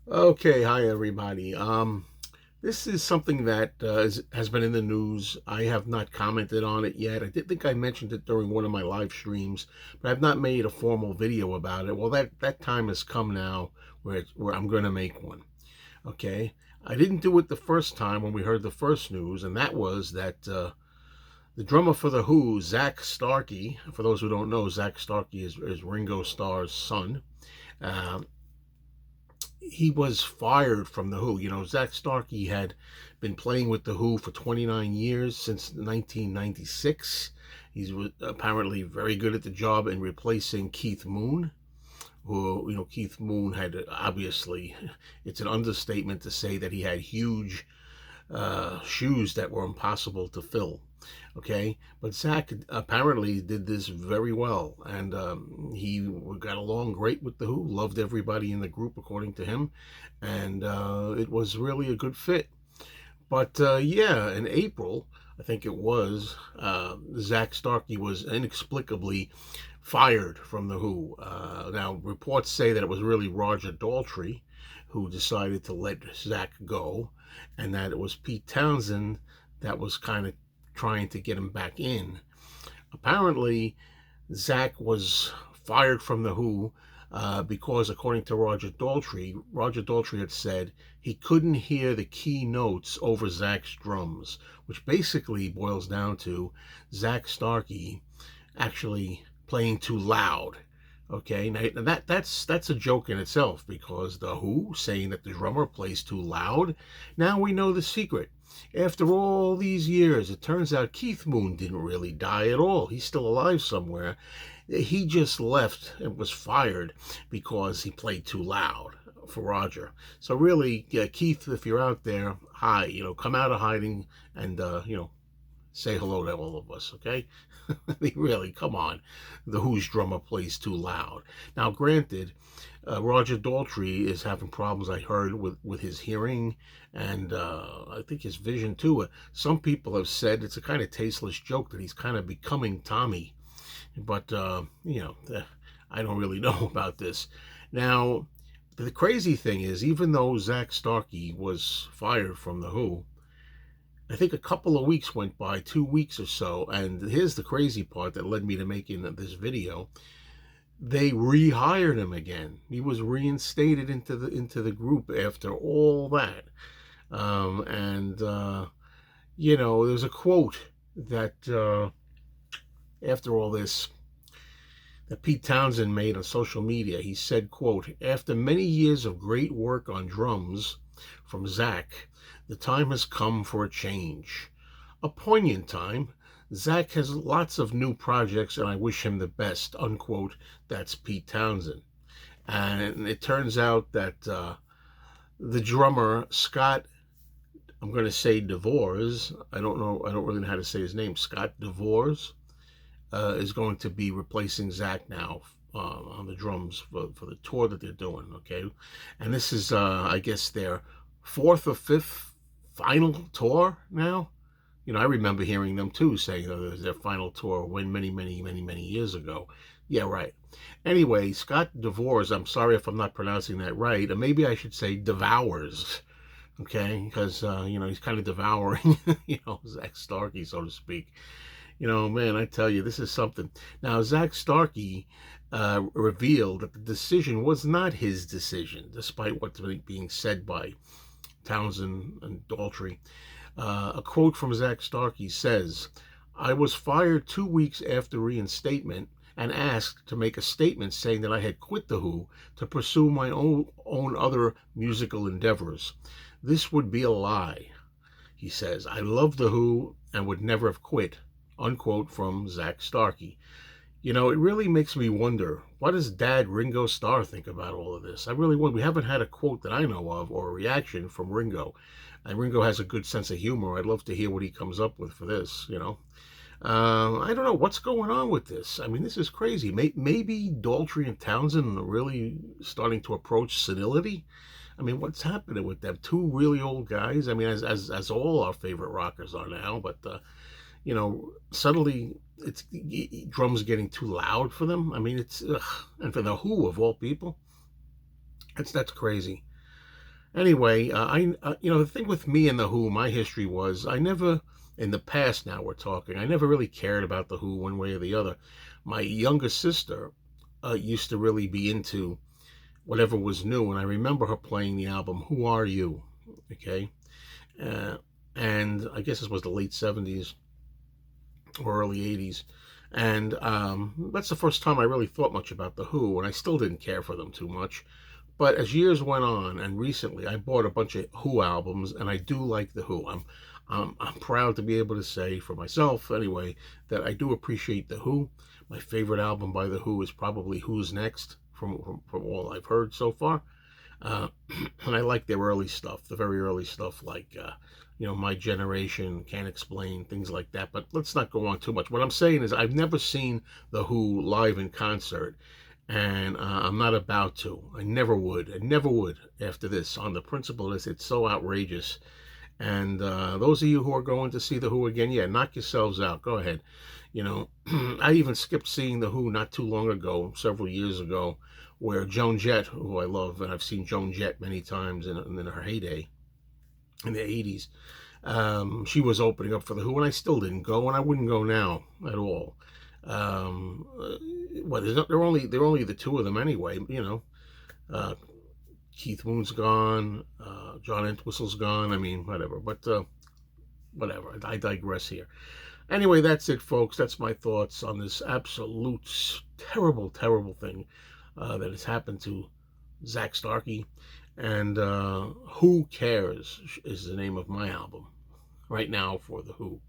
Okay, hi everybody. This is something that has been in the news. I have not commented on it yet. I did think I mentioned it during one of my live streams, but I've not made a formal video about it. Well, that time has come now where I'm going to make one. Okay, I didn't do it the first time when we heard the first news, and that was that the drummer for the Who, Zach Starkey. For those who don't know, Zach Starkey is Ringo Starr's son. Uh, he was fired from the Who. You know, Zach Starkey had been playing with the Who for 29 years, since 1996. He's apparently very good at the job in replacing Keith Moon, who, Keith Moon had obviously, it's an understatement to say that he had huge shoes that were impossible to fill. Okay, but Zach apparently did this very well, and he got along great with the Who, loved everybody in the group according to him, and it was really a good fit. But yeah, in April, I think it was, Zach Starkey was inexplicably fired from the Who. Now, reports say that it was really Roger Daltrey who decided to let Zach go, and that it was Pete Townsend that was kind of trying to get him back in. Apparently, Zach was fired from the Who because, according to Roger Daltrey had said he couldn't hear the key notes over Zach's drums, which basically boils down to Zach Starkey actually playing too loud. Okay, now that's a joke in itself, because the Who saying that the drummer plays too loud. Now we know the secret. After all these years, it turns out Keith Moon didn't really die at all. He's still alive somewhere. He just left and was fired because he played too loud for Roger. So really, yeah, Keith, if you're out there, hi, come out of hiding and say hello to all of us, okay? I mean, really, come on. The Who's drummer plays too loud. Now, granted, Roger Daltrey is having problems, I heard, with his hearing, and I think his vision too. Some people have said it's a kind of tasteless joke that he's kind of becoming Tommy, but I don't really know about this. Now, the crazy thing is, even though Zach Starkey was fired from the Who, I think a couple of weeks went by, 2 weeks or so, and here's the crazy part that led me to making this video. They rehired him again. He was reinstated into the group after all that. And there's a quote that after all this, that Pete Townsend made on social media. He said, quote, "After many years of great work on drums from Zach, the time has come for a change. A poignant time. Zach has lots of new projects and I wish him the best," unquote. That's Pete Townsend. And it turns out that the drummer, Scott, I'm going to say DeVores, I don't really know how to say his name, Scott DeVores, is going to be replacing Zach now on the drums for the tour that they're doing. Okay, and this is I guess their fourth or fifth final tour now. I remember hearing them too saying that it was their final tour when many years ago. Yeah, right. Anyway, Scott DeVores, I'm sorry if I'm not pronouncing that right, or maybe I should say devours. Okay, because he's kind of devouring, Zach Starkey, so to speak. Man, I tell you, this is something. Now, Zach Starkey revealed that the decision was not his decision, despite what's being said by Townsend and Daltrey. A quote from Zach Starkey says, "I was fired 2 weeks after reinstatement and asked to make a statement saying that I had quit The Who to pursue my own other musical endeavors. This would be a lie," he says. "I love The Who and would never have quit," unquote, from Zach Starkey. It really makes me wonder, what does Dad Ringo Starr think about all of this? I really wonder. We haven't had a quote that I know of or a reaction from Ringo. And Ringo has a good sense of humor. I'd love to hear what he comes up with for this. I don't know what's going on with this. I mean, this is crazy. Maybe Daltrey and Townsend are really starting to approach senility. I mean, what's happening with them? Two really old guys. I mean, as all our favorite rockers are now, but suddenly it's drums getting too loud for them. I mean, it's and for the Who of all people, that's crazy. Anyway, the thing with me and the Who, my history was I never, in the past now we're talking, I never really cared about the Who one way or the other. My younger sister used to really be into whatever was new, and I remember her playing the album "Who Are You?" Okay, uh, and I guess this was the late '70s or early '80s, and that's the first time I really thought much about the Who, and I still didn't care for them too much. But as years went on, and recently, I bought a bunch of Who albums, and I do like the Who. I'm proud to be able to say for myself, anyway, that I do appreciate the Who. My favorite album by the Who is probably Who's Next, from all I've heard so far. Uh, and I like their early stuff, the very early stuff, like My Generation, Can't Explain, things like that. But let's not go on too much. What I'm saying is, I've never seen the Who live in concert, and I'm not about to. I never would. I never would after this, on the principle is it's so outrageous. And those of you who are going to see the Who again, yeah, knock yourselves out. Go ahead. You know, I even skipped seeing the Who not too long ago, several years ago, where Joan Jett, who I love, and I've seen Joan Jett many times in her heyday in the '80s, she was opening up for the Who, and I still didn't go, and I wouldn't go now at all. Um, uh, they're only the two of them anyway. Uh, Keith Moon's gone, John Entwistle's gone. I mean, whatever. But whatever. I digress here. Anyway, that's it, folks. That's my thoughts on this absolute terrible, terrible thing that has happened to Zach Starkey. And Who Cares is the name of my album right now for The Who.